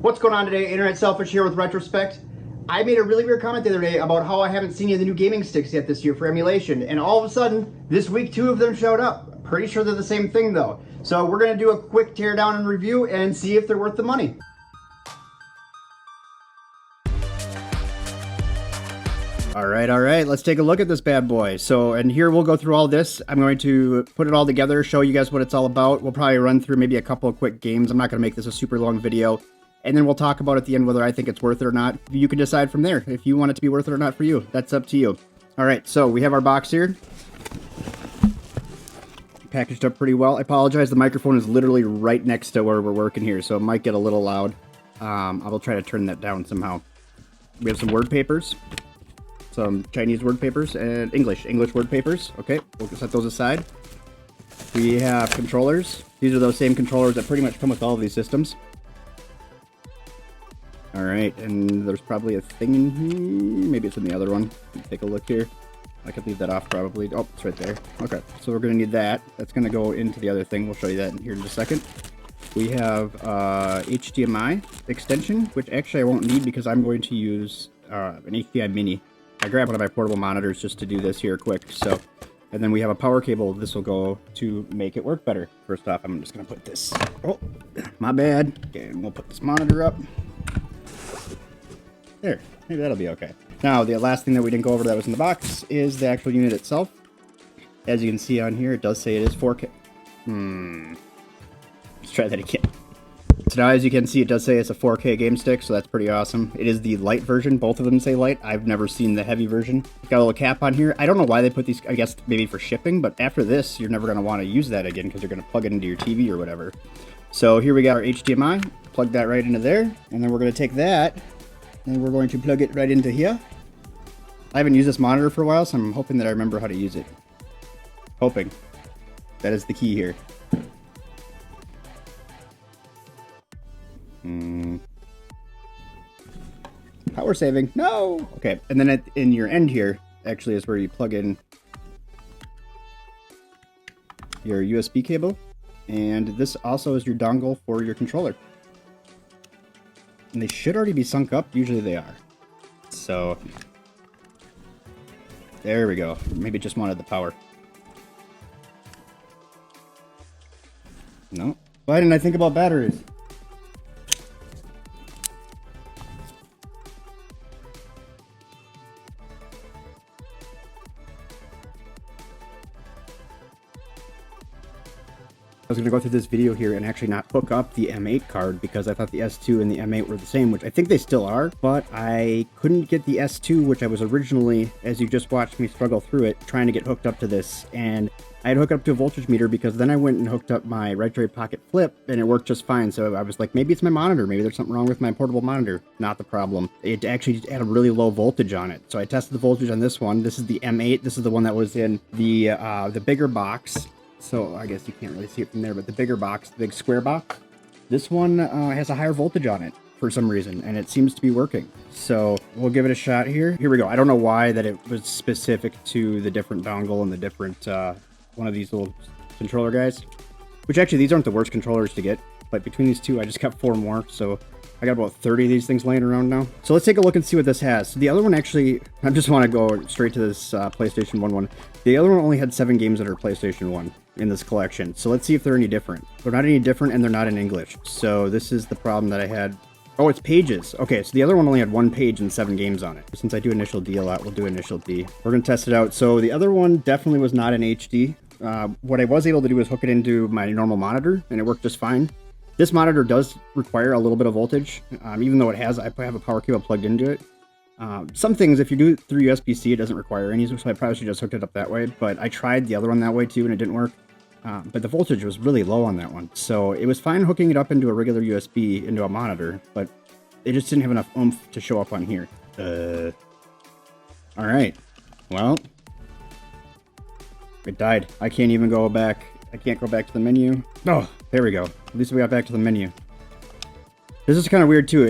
What's going on today? Internet Selfish here with Retrospect. I made a really weird comment the other day about how I haven't seen any of the new gaming sticks yet this year for emulation, and all of a sudden, this week 2 of them showed up. Pretty sure they're the same thing though. So we're gonna do a quick teardown and review and see if they're worth the money. All right, let's take a look at this bad boy. And here we'll go through all this. I'm going to put it all together, show you guys what it's all about. We'll probably run through maybe a couple of quick games. I'm not gonna make this a super long video. And then we'll talk about at the end whether I think it's worth it or not. You can decide from there if you want it to be worth it or not for you. That's up to you. All right, so we have our box here. Packaged up pretty well. I apologize, the microphone is literally right next to where we're working here, so it might get a little loud. I will try to turn that down somehow. We have some word papers. Some Chinese word papers and English word papers. Okay, we'll set those aside. We have controllers. These are those same controllers that pretty much come with all of these systems. All right, and there's probably a thing in here. Maybe it's in the other one. Take a look here. I could leave that off probably. Oh, it's right there. Okay, so we're gonna need that. That's gonna go into the other thing. We'll show you that in here in just a second. We have HDMI extension, which actually I won't need because I'm going to use an HDMI mini. I grabbed one of my portable monitors just to do this here quick. So, and then we have a power cable. This will go to make it work better. First off, I'm just gonna put this. Oh, my bad. Okay, and we'll put this monitor up. There, maybe that'll be okay. Now, the last thing that we didn't go over that was in the box is the actual unit itself. As you can see on here, it does say it is 4K. Let's try that again. So now, as you can see, it does say it's a 4K game stick, so that's pretty awesome. It is the light version. Both of them say light. I've never seen the heavy version. It's got a little cap on here. I don't know why they put these, I guess maybe for shipping, but after this, you're never going to want to use that again because you're going to plug it into your TV or whatever. So here we got our HDMI. Plug that right into there, and then we're going to take that and we're going to plug it right into here. I haven't used this monitor for a while, so I'm hoping that I remember how to use it. Hoping. That is the key here. Power saving. No! Okay, and then in your end here, actually is where you plug in your USB cable. And this also is your dongle for your controller. And they should already be sunk up. Usually they are. So there we go. Maybe just wanted the power. No. Why didn't I think about batteries? I was going to go through this video here and actually not hook up the M8 card because I thought the S2 and the M8 were the same, which I think they still are, but I couldn't get the S2, which I was originally, as you just watched me struggle through it, trying to get hooked up to this. And I had hooked up to a voltage meter because then I went and hooked up my Retro Pocket Flip and it worked just fine. So I was like, maybe it's my monitor. Maybe there's something wrong with my portable monitor. Not the problem. It actually had a really low voltage on it. So I tested the voltage on this one. This is the M8. This is the one that was in the bigger box. So I guess you can't really see it from there, but the bigger box, the big square box, this one has a higher voltage on it for some reason, and it seems to be working. So we'll give it a shot here. Here we go. I don't know why that it was specific to the different dongle and the different one of these little controller guys, which actually these aren't the worst controllers to get, but between these two, I just got 4 more. So I got about 30 of these things laying around now. So let's take a look and see what this has. So the other one actually, I just want to go straight to this PlayStation 1 one. The other one only had 7 games that are PlayStation 1 in this collection. So let's see if they're any different. They're not any different and they're not in English. So this is the problem that I had. Oh, it's pages. Okay, so the other one only had 1 page and 7 games on it. Since I do initial D a lot, we'll do initial D. We're gonna test it out. So the other one definitely was not in HD. What I was able to do was hook it into my normal monitor and it worked just fine. This monitor does require a little bit of voltage, even though I have a power cable plugged into it. Some things, if you do it through USB-C, it doesn't require any, so I probably should just hook it up that way. But I tried the other one that way too, and it didn't work. But the voltage was really low on that one, so it was fine hooking it up into a regular USB into a monitor, but it just didn't have enough oomph to show up on here. All right, well, it died. I can't even go back. I can't go back to the menu. Oh, there we go. At least we got back to the menu. This is kind of weird too.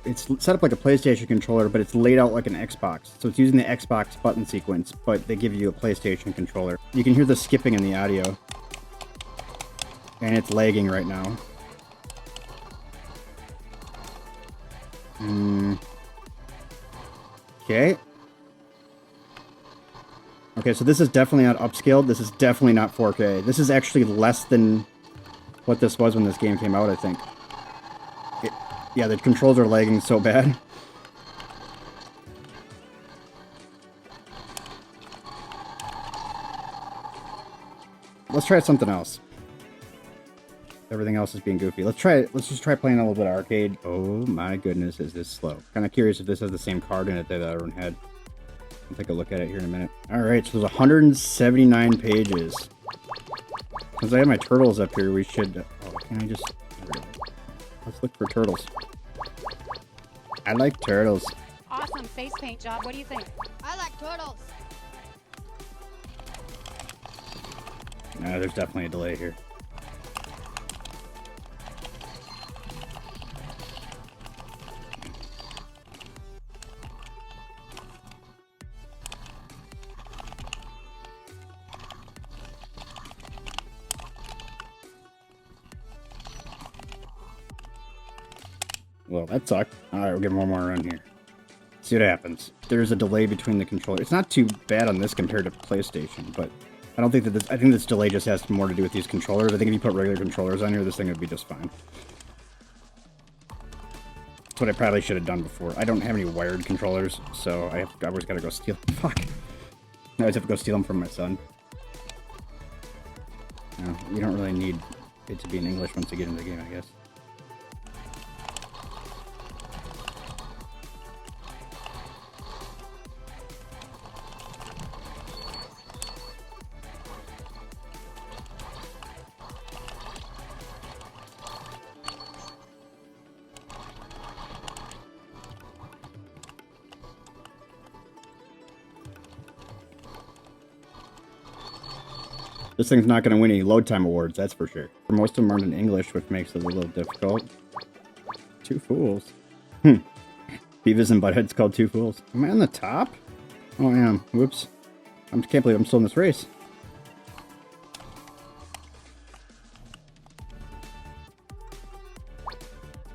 It's set up like a PlayStation controller, but it's laid out like an Xbox. So it's using the Xbox button sequence, but they give you a PlayStation controller. You can hear the skipping in the audio. And it's lagging right now. Okay. Okay, so this is definitely not upscaled. This is definitely not 4K. This is actually less than what this was when this game came out, I think. Yeah, the controls are lagging so bad. Let's try something else. Everything else is being goofy. Let's just try playing a little bit of arcade. Oh my goodness, is this slow. Kind of curious if this has the same card in it that the other one had. I'll take a look at it here in a minute. Alright, so there's 179 pages. Since I have my turtles up here, we should... Oh, can I just... Let's look for turtles. I like turtles. Awesome face paint job. What do you think? I like turtles. Nah, there's definitely a delay here. Well, that sucked. Alright, we'll give him one more run here. See what happens. There's a delay between the controllers. It's not too bad on this compared to PlayStation, but I don't think that this... I think this delay just has more to do with these controllers. I think if you put regular controllers on here, this thing would be just fine. That's what I probably should have done before. I don't have any wired controllers, so I always gotta go steal... Fuck! I always have to go steal them from my son. No, you don't really need it to be in English once you get into the game, I guess. This thing's not going to win any load time awards, that's for sure. Most of them aren't in English, which makes it a little difficult. Two Fools. Beavis and Butthead's called Two Fools. Am I on the top? Oh, I am. Whoops. I can't believe I'm still in this race.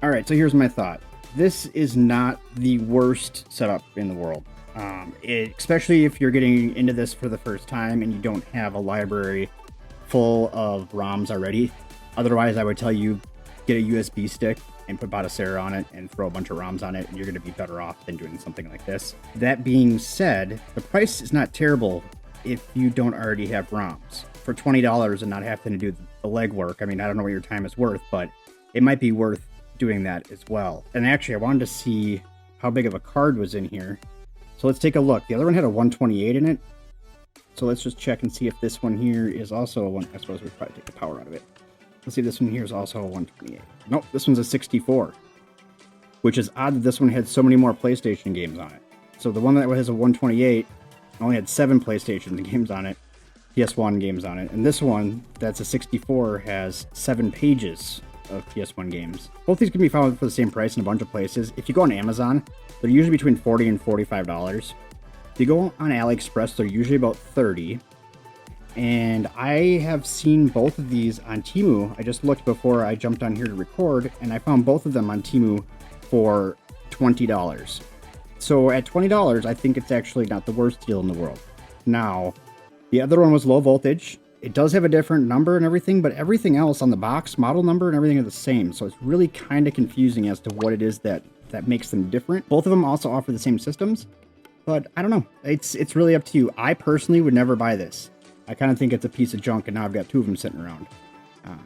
Alright, so here's my thought. This is not the worst setup in the world. Especially if you're getting into this for the first time and you don't have a library full of ROMs already. Otherwise, I would tell you, get a USB stick and put Batacera on it and throw a bunch of ROMs on it, and you're going to be better off than doing something like this. That being said, the price is not terrible if you don't already have ROMs. For $20 and not having to do the legwork, I mean, I don't know what your time is worth, but it might be worth doing that as well. And actually, I wanted to see how big of a card was in here. So let's take a look. The other one had a 128 in it. So let's just check and see if this one here is also a one. I suppose we'd probably take the power out of it. Let's see, this one here is also a 128. Nope, this one's a 64. Which is odd that this one had so many more PlayStation games on it. So the one that has a 128 only had 7 PlayStation games on it, PS1 games on it. And this one, that's a 64, has 7 pages of PS1 games. Both these can be found for the same price in a bunch of places. If you go on Amazon, they're usually between $40 and $45. If you go on AliExpress, they're usually about $30. And I have seen both of these on Temu. I just looked before I jumped on here to record, and I found both of them on Temu for $20. So at $20, I think it's actually not the worst deal in the world. Now, the other one was low voltage. It does have a different number and everything, but everything else on the box, model number and everything are the same. So it's really kind of confusing as to what it is that makes them different. Both of them also offer the same systems, but I don't know. It's really up to you. I personally would never buy this. I kind of think it's a piece of junk, and now I've got 2 of them sitting around.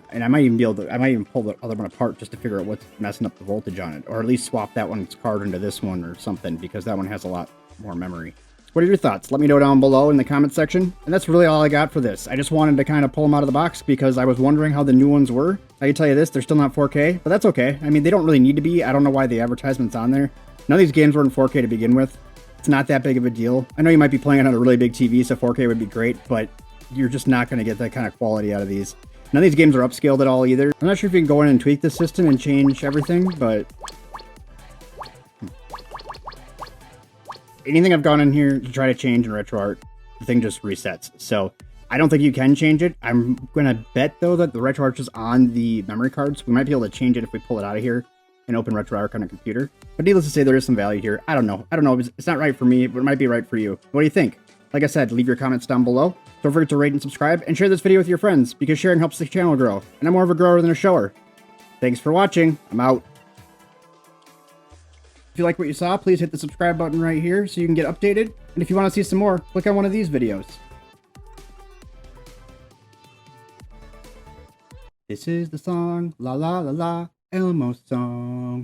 And I might even pull the other one apart just to figure out what's messing up the voltage on it, or at least swap that one's card into this one or something, because that one has a lot more memory. What are your thoughts? Let me know down below in the comment section. And that's really all I got for this. I just wanted to kind of pull them out of the box because I was wondering how the new ones were. I can tell you this, they're still not 4K, but that's okay. I mean, they don't really need to be. I don't know why the advertisement's on there. None of these games were in 4K to begin with. It's not that big of a deal. I know you might be playing it on a really big TV, so 4K would be great, but you're just not going to get that kind of quality out of these. None of these games are upscaled at all either. I'm not sure if you can go in and tweak the system and change everything, but anything I've gone in here to try to change in RetroArt, the thing just resets. So I don't think you can change it. I'm going to bet, though, that the RetroArt is on the memory cards. We might be able to change it if we pull it out of here. an open RetroArch on a computer. But needless to say, there is some value here. I don't know. It's not right for me, but it might be right for you. What do you think? Like I said, leave your comments down below. Don't forget to rate and subscribe, and share this video with your friends, because sharing helps the channel grow, and I'm more of a grower than a shower. Thanks for watching. I'm out. If you like what you saw, please hit the subscribe button right here so you can get updated. And if you want to see some more, click on one of these videos. This is the song, la la la la, Elmo song.